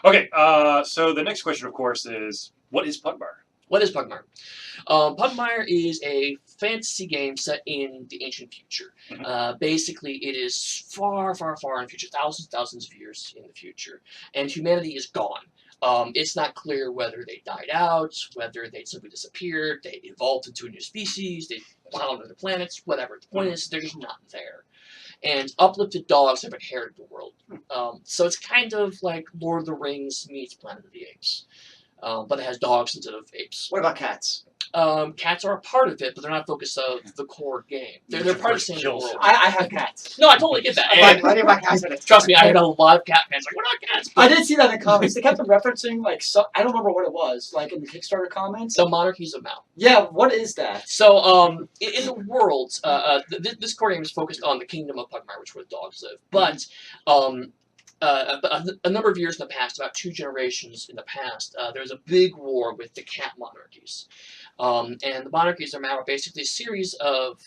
Okay, so the next question, of course, is what is Pugmire? What is Pugmire? Pugmire is a fantasy game set in the ancient future. Basically, it is far, far, far in the future, thousands of years in the future, and humanity is gone. It's not clear whether they died out, whether they simply disappeared, they evolved into a new species, they plowed on other planets, whatever. The point is, they're just not there. And uplifted dogs have inherited the world. So it's kind of like Lord of the Rings meets Planet of the Apes. But it has dogs instead of apes. What about cats? Cats are a part of it, but they're not focus of the core game. They're part of the same world. I have cats. No, I totally get that. I'm like, my cats in it. Trust me, I had a lot of cat fans like, we're not cats. I did see that in the comments. They kept on referencing, like, I don't remember what it was, like in the Kickstarter comments. The monarchies of Mao. Yeah, what is that? So, in the world, this core game is focused on the kingdom of Pugmire, which is where the dogs live. But, a number of years in the past, about 2 generations in the past, there was a big war with the cat monarchies. And the monarchies of Mao are basically a series of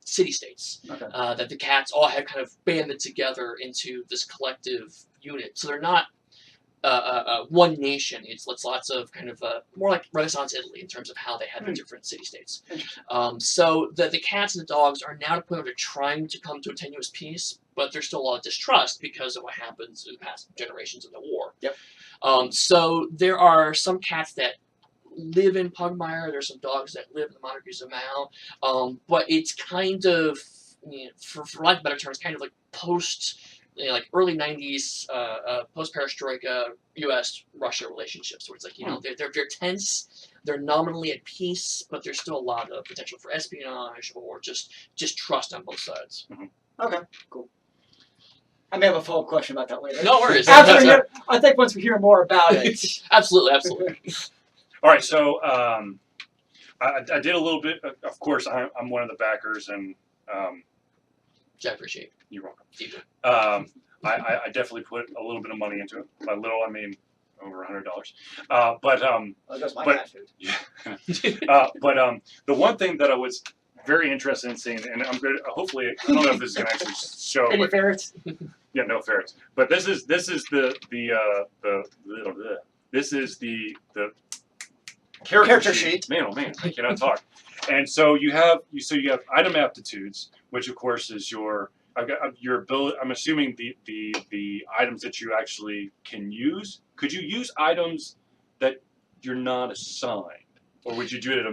city-states that the cats all have kind of banded together into this collective unit. So they're not one nation. It's lots of kind of more like Renaissance Italy in terms of how they had the different city-states. So the cats and the dogs are now to the point where they're trying to come to a tenuous peace, but there's still a lot of distrust because of what happens in the past generations of the war. Yep. So there are some cats that live in Pugmire. There's some dogs that live in the monarchies of Mao. But it's kind of, for lack of better terms, kind of like post, like early 90s, post-perestroika U.S.-Russia relationships, where it's like, they're tense, they're nominally at peace, but there's still a lot of potential for espionage or just trust on both sides. Okay, cool. I may have a follow-up question about that later. No worries. I think once we hear more about it. Absolutely. All right, so I did a little bit. Of course, I'm one of the backers, and I appreciate it. You're welcome. Deeply. I definitely put a little bit of money into it. By little, I mean over $100. That's my but yeah. but the one thing that I was very interested in seeing, and I'm good. Hopefully, I don't know if this is going to actually show. Any ferrets? Yeah, no ferrets. But this is the character sheet. Man, oh man, I cannot talk. And so you have item aptitudes, which of course is your ability. I'm assuming the items that you actually can use. Could you use items that you're not assigned, or would you do it at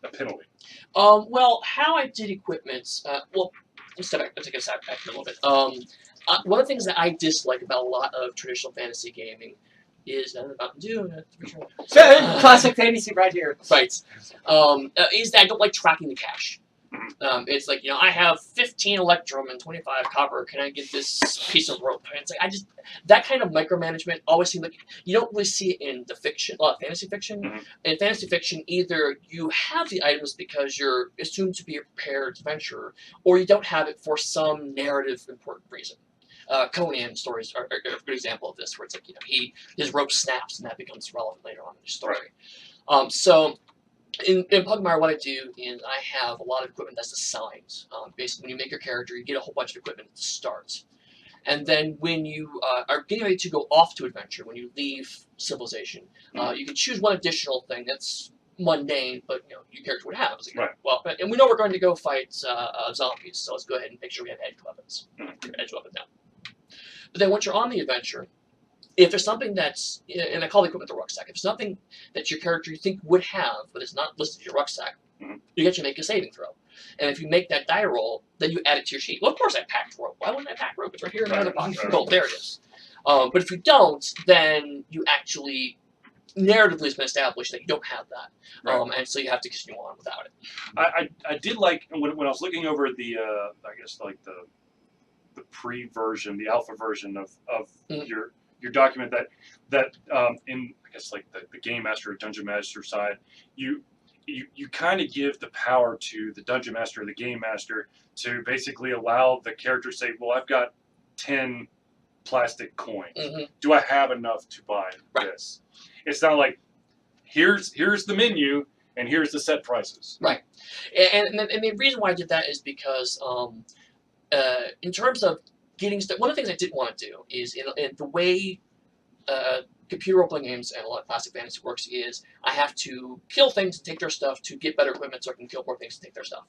a penalty? Well, how I did equipment. Well, let's take a step back for a little bit. One of the things that I dislike about a lot of traditional fantasy gaming is classic fantasy right here. Right. Is that I don't like tracking the cash. It's like, I have 15 electrum and 25 copper. Can I get this piece of rope? And it's like that kind of micromanagement always seems like you don't really see it in the fiction, fantasy fiction. In fantasy fiction, either you have the items because you're assumed to be a prepared adventurer, or you don't have it for some narrative important reason. Conan stories are a good example of this, where it's like his rope snaps and that becomes relevant later on in the story. So in Pugmire, what I do is I have a lot of equipment that's assigned. Basically, when you make your character, you get a whole bunch of equipment to start. And then when you are getting ready to go off to adventure, when you leave civilization, you can choose one additional thing that's mundane, but your character would have. Like, well, and we know we're going to go fight zombies, so let's go ahead and make sure we have edge weapons. Edge weapon now. But then once you're on the adventure, if there's something that's, and I call the equipment the rucksack, if there's something that your character you think would have, but it's not listed in your rucksack, you get to make a saving throw. And if you make that die roll, then you add it to your sheet. Well, of course I packed rope. Why wouldn't I pack rope? It's right here in my other pocket. Oh, there it is. But if you don't, then you actually, narratively it's been established that you don't have that. And so you have to continue on without it. I did like, when I was looking over the, I guess like the pre-version, the alpha version of your document that in I guess like the game master or dungeon master side, you kind of give the power to the dungeon master or the game master to basically allow the character to say, well, I've got 10 plastic coins. Do I have enough to buy this? It's not like here's the menu and here's the set prices. Right. And the reason why I did that is because in terms of getting stuff. One of the things I didn't want to do is in the way computer role-playing games and a lot of classic fantasy works is I have to kill things and take their stuff to get better equipment so I can kill more things and take their stuff.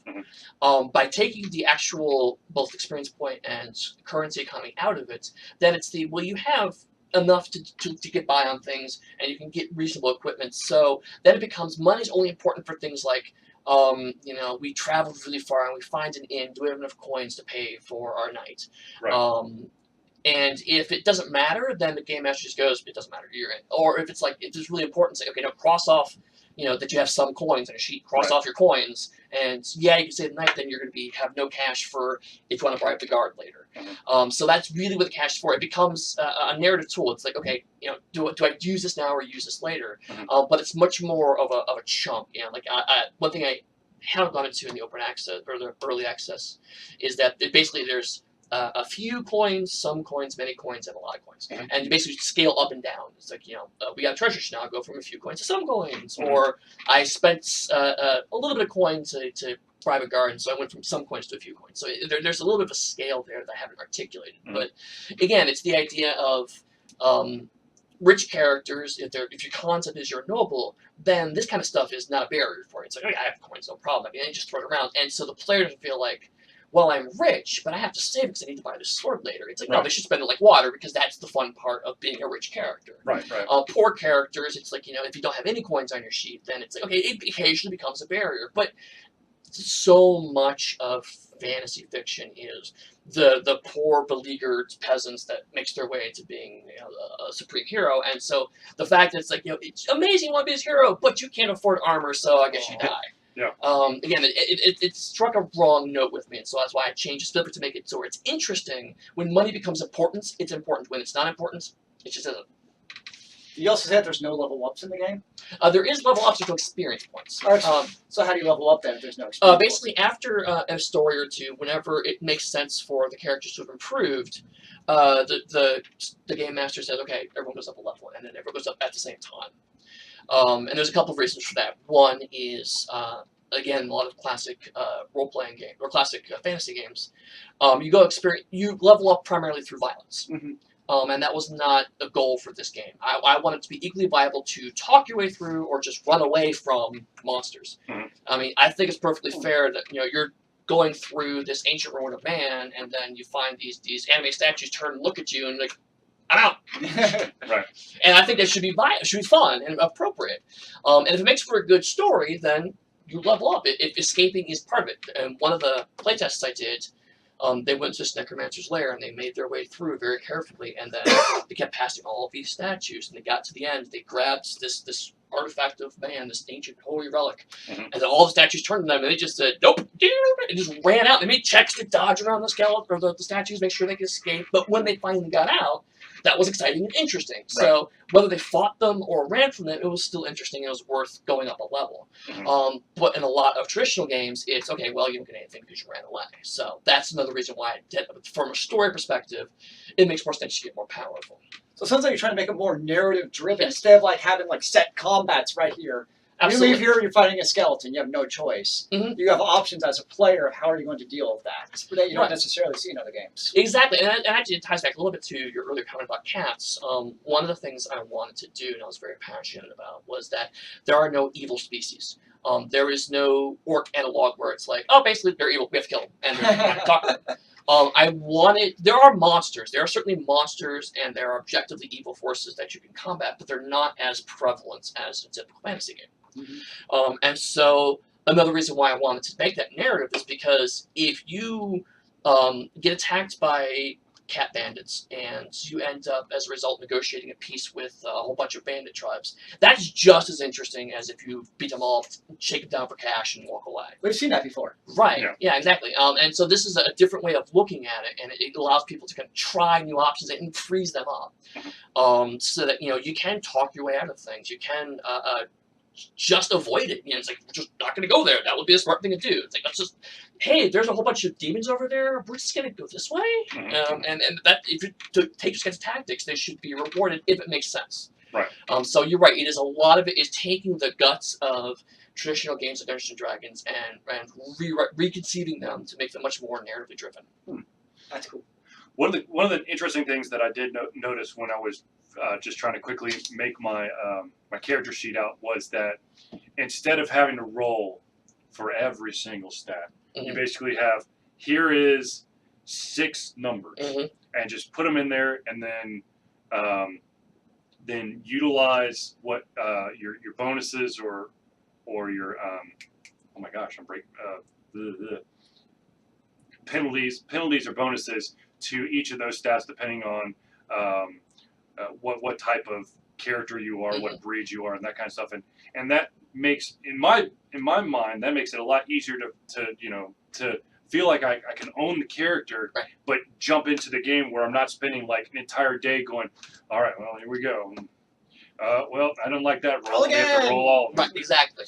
By taking the actual both experience point and currency economy out of it, then it's well, you have enough to get by on things and you can get reasonable equipment. So then it becomes money's only important for things like we traveled really far and we find an inn. Do we have enough coins to pay for our night? Right. And if it doesn't matter, then the game master just goes, it doesn't matter, you're in. Or if it's really important, say, okay, no, cross off, that you have some coins on a sheet, cross off your coins, and yeah, you can save the night, then you're going to have no cash for if you want to bribe the guard later. So that's really what the cash is for. It becomes a narrative tool. It's like, okay, do I use this now or use this later? But it's much more of a chunk. One thing I haven't gone into in the open access or the early access is that basically there's a few coins, some coins, many coins, and a lot of coins. And you basically scale up and down. It's like, we got treasure chest now, I go from a few coins to some coins. Or I spent a little bit of coin to bribe a guard, so I went from some coins to a few coins. So there's a little bit of a scale there that I haven't articulated. But again, it's the idea of rich characters. If your concept is you're noble, then this kind of stuff is not a barrier for it. It's like, okay, I have coins, no problem. I can just throw it around. And so the player doesn't feel like, well, I'm rich, but I have to save because I need to buy this sword later. It's like, no, they should spend it like water because that's the fun part of being a rich character. Right. Poor characters, it's like, if you don't have any coins on your sheet, then it's like, okay, it occasionally becomes a barrier. But so much of fantasy fiction is the poor, beleaguered peasants that makes their way to being a supreme hero. And so the fact that it's like, it's amazing you want to be this hero, but you can't afford armor, so I guess you die. Yeah. Again, it struck a wrong note with me, and so that's why I changed the to make it so it's interesting. When money becomes important, it's important. When it's not important, it just isn't. You also said there's no level ups in the game? There is level ups with experience points. Right. So how do you level up then if there's no experience basically, after a story or two, whenever it makes sense for the characters to have improved, the game master says, okay, everyone goes up a level, and then everyone goes up at the same time. And there's a couple of reasons for that. One is, again, a lot of classic role-playing games, or classic fantasy games, you level up primarily through violence. And that was not a goal for this game. I wanted it to be equally viable to talk your way through or just run away from monsters. I mean, I think it's perfectly fair that, you're going through this ancient ruin of man, and then you find these anime statues turn and look at you, and like, I'm out. Right. And I think that should be fun and appropriate. And if it makes for a good story, then you level up. If escaping is part of it. And one of the playtests I did, they went to this necromancer's lair and they made their way through very carefully, and then they kept passing all of these statues, and they got to the end, they grabbed this artifact of man, this ancient holy relic, and then all the statues turned to them, and they just said, nope, and just ran out. They made checks to dodge around the skeleton, or the statues, make sure they could escape, but when they finally got out, that was exciting and interesting. Right. So whether they fought them or ran from them, it was still interesting. It was worth going up a level. But in a lot of traditional games, it's, okay, well, you don't get anything because you ran away. So that's another reason why, from a story perspective, it makes more sense to get more powerful. So it sounds like you're trying to make it more narrative-driven instead of having set combats right here. Absolutely. You leave here, you're fighting a skeleton. You have no choice. You have options as a player of how are you going to deal with that. That you don't necessarily see in other games. Exactly, and actually it ties back a little bit to your earlier comment about cats. One of the things I wanted to do, and I was very passionate about, was that there are no evil species. There is no orc analog where it's like, oh, basically they're evil, we have to kill them, and they're not talk to them. There are monsters. There are certainly monsters, and there are objectively evil forces that you can combat, but they're not as prevalent as a typical fantasy game. And so another reason why I wanted to make that narrative is because if you get attacked by cat bandits and you end up, as a result, negotiating a peace with a whole bunch of bandit tribes, that's just as interesting as if you beat them all, shake them down for cash, and walk away. We've seen that before. Right. Yeah, exactly. And so this is a different way of looking at it, and it allows people to kind of try new options and freeze them up, so that you can talk your way out of things. You can just avoid it. It's like, we're just not going to go there. That would be a smart thing to do. It's like, let's just, hey, there's a whole bunch of demons over there. We're just going to go this way. And that, if you take those kinds of tactics, they should be rewarded if it makes sense. Right. So you're right. It is a lot of it is taking the guts of traditional games like Dungeons and Dragons and reconceiving them to make them much more narratively driven. That's cool. one of the interesting things that I did notice when I was just trying to quickly make my my character sheet out was that instead of having to roll for every single stat, you basically have here is 6 numbers and just put them in there, and then utilize what your bonuses or your oh my gosh, I'm breaking penalties or bonuses to each of those stats depending on what type of character you are, what breed you are, and that kind of stuff. And that makes, in my mind, that makes it a lot easier to feel like I can own the character, but jump into the game where I'm not spending like an entire day going, all right, well, here we go. Well, I don't like that roll. We have to roll all of them. Right, exactly.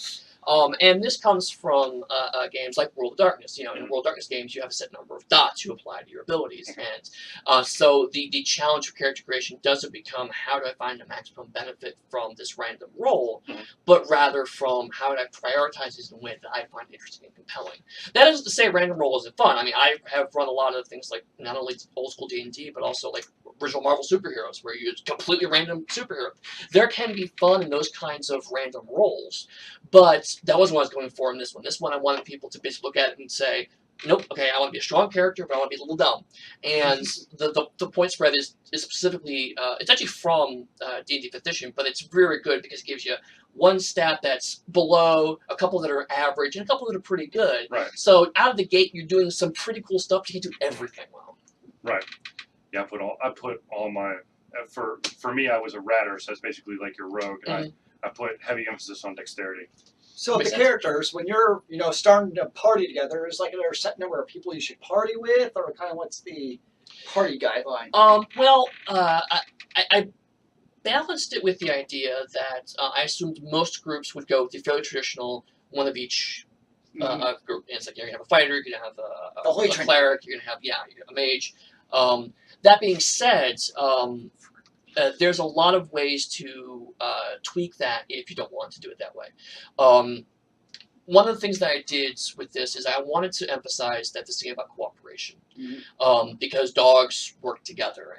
And this comes from games like World of Darkness. You know, in World of Darkness games, you have a set number of dots you apply to your abilities, and so the challenge of character creation doesn't become how do I find the maximum benefit from this random roll, but rather from how do I prioritize this in a way that I find interesting and compelling. That isn't to say random roll isn't fun. I mean, I have run a lot of things like not only old school D&D, but also like original Marvel superheroes, where you use completely random superhero. There can be fun in those kinds of random rolls, but that wasn't what I was going for in this one. This one, I wanted people to basically look at it and say, nope, okay, I want to be a strong character, but I want to be a little dumb. And the point spread is specifically, it's actually from D&D 5th edition, but it's very good because it gives you one stat that's below, a couple that are average, and a couple that are pretty good. Right. So out of the gate, you're doing some pretty cool stuff, but you can do everything well. Right. Yeah, I put all my for me, I was a ratter, so it's basically like your rogue. I put heavy emphasis on dexterity. So the characters, when you're starting to party together, is like there a set number of people you should party with, or kind of what's the party guideline? Well, I balanced it with the idea that I assumed most groups would go with the fairly traditional one of each group. And it's like you're gonna have a fighter, you're gonna have a cleric, you're gonna have a mage. That being said, there's a lot of ways to tweak that if you don't want to do it that way. One of the things that I did with this is I wanted to emphasize that this is a game about cooperation, because dogs work together,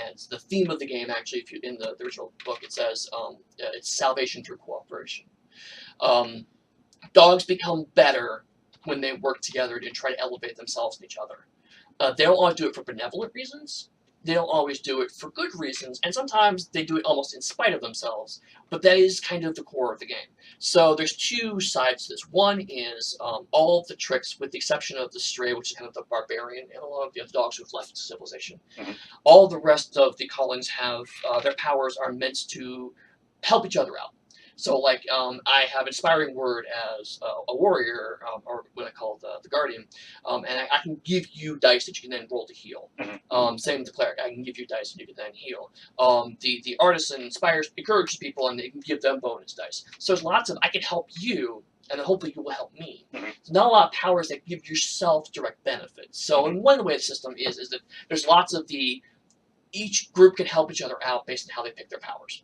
and the theme of the game, actually, if you in the original book, it says it's salvation through cooperation. Dogs become better when they work together to try to elevate themselves and each other. They don't always do it for benevolent reasons. They don't always do it for good reasons, and sometimes they do it almost in spite of themselves, but that is kind of the core of the game. So there's 2 sides to this. One is all of the tricks, with the exception of the Stray, which is kind of the barbarian analog, the dogs who've left civilization. All the rest of the callings have, their powers are meant to help each other out. So, like, I have Inspiring Word as a warrior, or what I call the guardian, and I can give you dice that you can then roll to heal. Same with the cleric, I can give you dice and you can then heal. The artisan encourages people, and they can give them bonus dice. So there's lots of, I can help you, and then hopefully you will help me. There's not a lot of powers that give yourself direct benefits. So in one way the system is that there's lots of each group can help each other out based on how they pick their powers.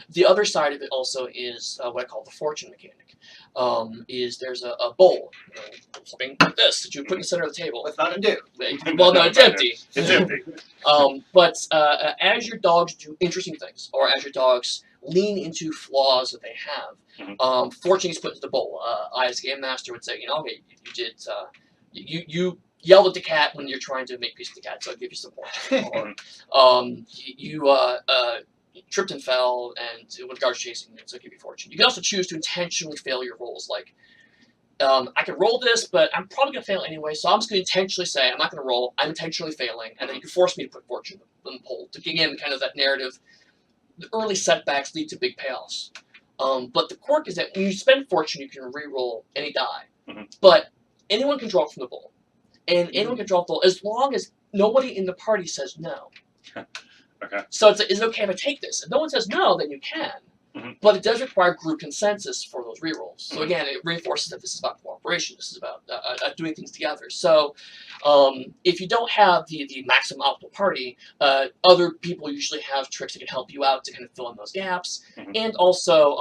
The other side of it also is what I call the fortune mechanic. Is there's a bowl, something like this, that you put in the center of the table. With Mountain Dew. Well, no, it's empty. It's empty. But as your dogs do interesting things, or as your dogs lean into flaws that they have, fortune is put into the bowl. I, as game master, would say, okay, you did, you yelled at the cat when you're trying to make peace with the cat, so I'll give you some fortune. Or you tripped and fell, and when the guard's chasing you, so give you fortune. You can also choose to intentionally fail your rolls, like, I can roll this, but I'm probably going to fail anyway, so I'm just going to intentionally say, I'm not going to roll, I'm intentionally failing, and then you can force me to put fortune in the poll, to get in kind of that narrative. The early setbacks lead to big payoffs. But the quirk is that when you spend fortune, you can re-roll any die, but anyone can draw from the bowl, and anyone can draw from the bowl, as long as nobody in the party says no. Okay. So is it okay if I take this? If no one says no, then you can. But it does require group consensus for those rerolls. So again, it reinforces that this is about cooperation. This is about doing things together. So if you don't have the maximum optimal party, other people usually have tricks that can help you out to kind of fill in those gaps. And also,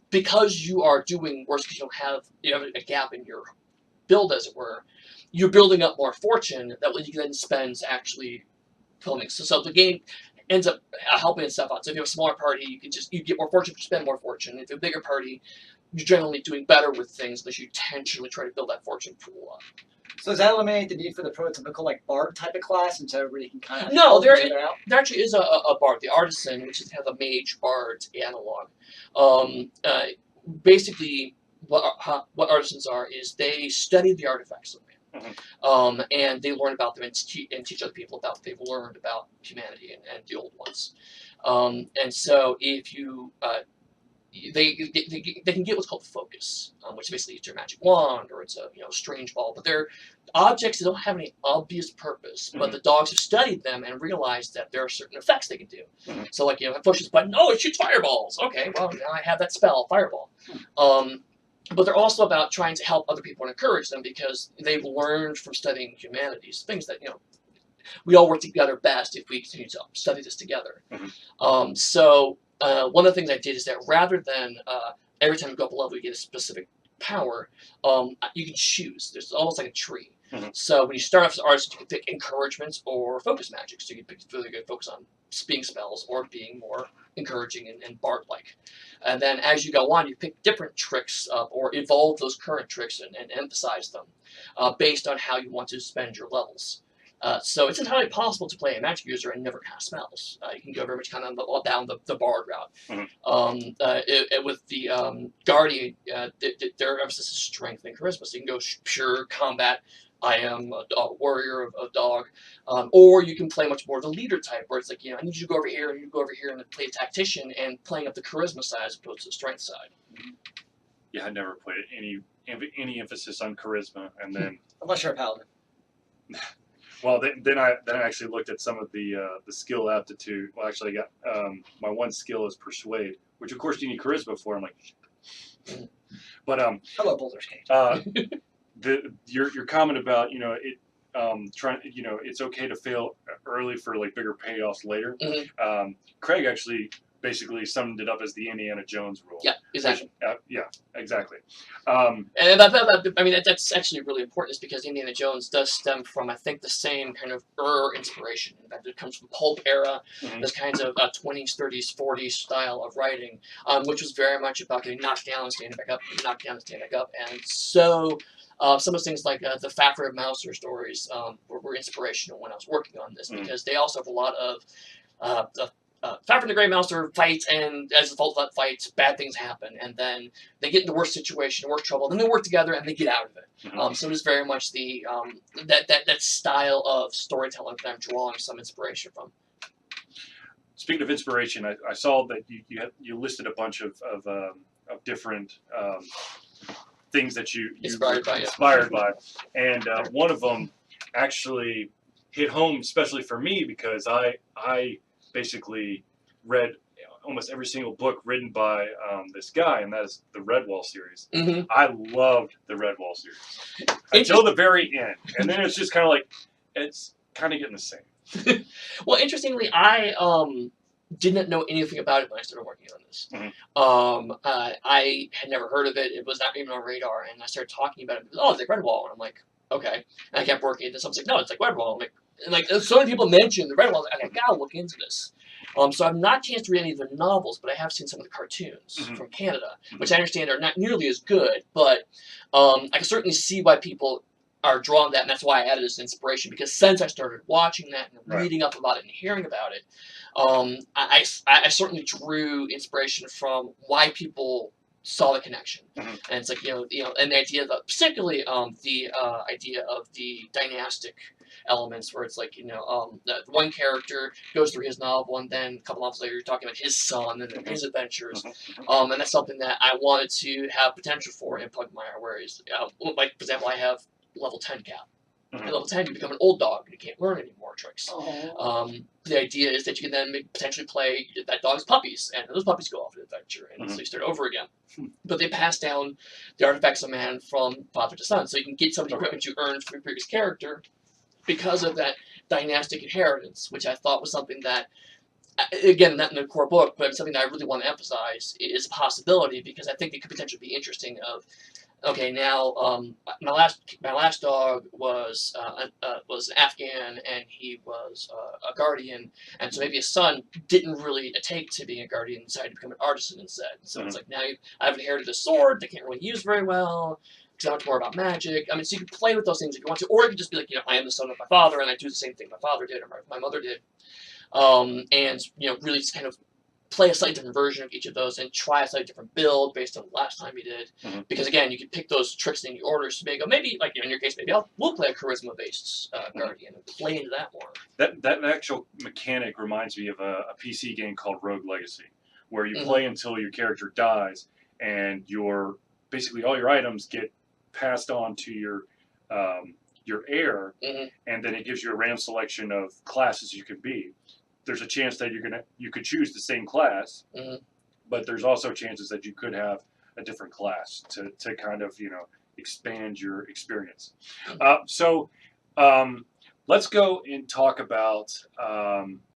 because you are doing worse, because you have a gap in your build, as it were, you're building up more fortune that you can then spend actually filming. So the game ends up helping itself out. So if you have a smaller party, you get more fortune, you spend more fortune. If you have a bigger party, you're generally doing better with things unless you intentionally try to build that fortune pool up. So does that eliminate the need for the prototypical like bard type of class, and so everybody can kind of No, there out? actually is a bard, the artisan, which is kind of a mage bard analog. Basically, what artisans are is they study the artifacts of man, and they learn about them and teach other people about what they've learned about humanity and the old ones. And so if you they can get what's called focus, which basically is your magic wand or it's a strange ball, but they're objects that don't have any obvious purpose. But the dogs have studied them and realized that there are certain effects they can do. So like I push this button, oh, it shoots fireballs. Okay, well now I have that spell, fireball. But they're also about trying to help other people and encourage them because they've learned from studying humanities things that we all work together best if we continue to study this together. So one of the things I did is that rather than every time you go up a level you get a specific power, you can choose. There's almost like a tree. So when you start off as an artist, you can pick encouragements or focus magic. So you can really good focus on being spells or being more encouraging and bard-like. And then as you go on, you pick different tricks or evolve those current tricks and emphasize them based on how you want to spend your levels. So it's entirely possible to play a magic user and never cast spells. You can go very much kind of down the bard route. With the guardian, their emphasis is strength and charisma. So you can go pure combat. I am a warrior of dog, or you can play much more the leader type, where it's like I need you to go over here and you go over here and play a tactician and playing up the charisma side as opposed to the strength side. Yeah, I never played any emphasis on charisma, and then unless you're a paladin. Well, then I actually looked at some of the skill aptitude. Well, actually, I got my one skill is persuade, which of course you need charisma for. I'm like, but hello, Boulder's Cage. Your comment about it's okay to fail early for like bigger payoffs later. Craig actually basically summed it up as the Indiana Jones rule. Yeah, exactly. Yeah, exactly. And I mean that's actually really important, is because Indiana Jones does stem from I think the same kind of inspiration. In fact, it comes from pulp era, this kinds of 20s, 30s, 40s style of writing, which was very much about getting knocked down and standing back up, knocked down and standing back up, and so. Some of those things like the Fafhrd and Mouser stories were inspirational when I was working on this, because they also have a lot of Fafhrd and the Grey Mouser fights, and as a result of that fight, bad things happen, and then they get in the worst situation, worst trouble, then they work together and they get out of it. So it is very much the that style of storytelling that I'm drawing some inspiration from. Speaking of inspiration, I saw that you listed a bunch of different things that you inspired by, and one of them actually hit home, especially for me, because I basically read almost every single book written by this guy, and that is the Redwall series. I loved the Redwall series until the very end, and then it's just kind of like it's kind of getting the same. Well, interestingly, I didn't know anything about it when I started working on this. I had never heard of it. It was not even on radar, and I started talking about it. Oh, it's like Redwall, and I'm like, okay. And I kept working at this. I was like, no, it's like Redwall. I'm like so many people mentioned the Redwall. I gotta look into this. So I've not chanced to read any of the novels, but I have seen some of the cartoons from Canada, which I understand are not nearly as good. But I can certainly see why people are drawn to that, and that's why I added this inspiration, because since I started watching that and reading up about it and hearing about it, I certainly drew inspiration from why people saw the connection. And it's like, and the idea that, particularly the idea of the dynastic elements, where it's like, the one character goes through his novel, and then a couple months later you're talking about his son and his adventures. And that's something that I wanted to have potential for in Pugmire, whereas, like, for example, I have level 10 cap. At level 10, you become an old dog and you can't learn any more tricks. The idea is that you can then potentially play that dog's puppies, and those puppies go off an adventure, and so you start over again. But they pass down the artifacts of man from father to son, so you can get some of the equipment you earned from your previous character because of that dynastic inheritance, which I thought was something that, again, not in the core book, but something that I really want to emphasize is a possibility, because I think it could potentially be interesting of okay, now my last dog was an Afghan, and he was a guardian, and so maybe his son didn't really take to being a guardian and decided to become an artisan instead. So it's like now I've inherited a sword that I can't really use very well because I know much more about magic. I mean, so you can play with those things if you want to, or you can just be like, I am the son of my father, and I do the same thing my father did or my mother did, and really just kind of play a slightly different version of each of those and try a slightly different build based on the last time you did. Because again, you can pick those tricks in your orders to maybe like in your case, maybe we'll play a charisma based guardian and play into that more. That actual mechanic reminds me of a PC game called Rogue Legacy, where you play until your character dies, and basically all your items get passed on to your heir, and then it gives you a random selection of classes you can be. There's a chance that you could choose the same class, but there's also chances that you could have a different class to kind of expand your experience. So let's go and talk about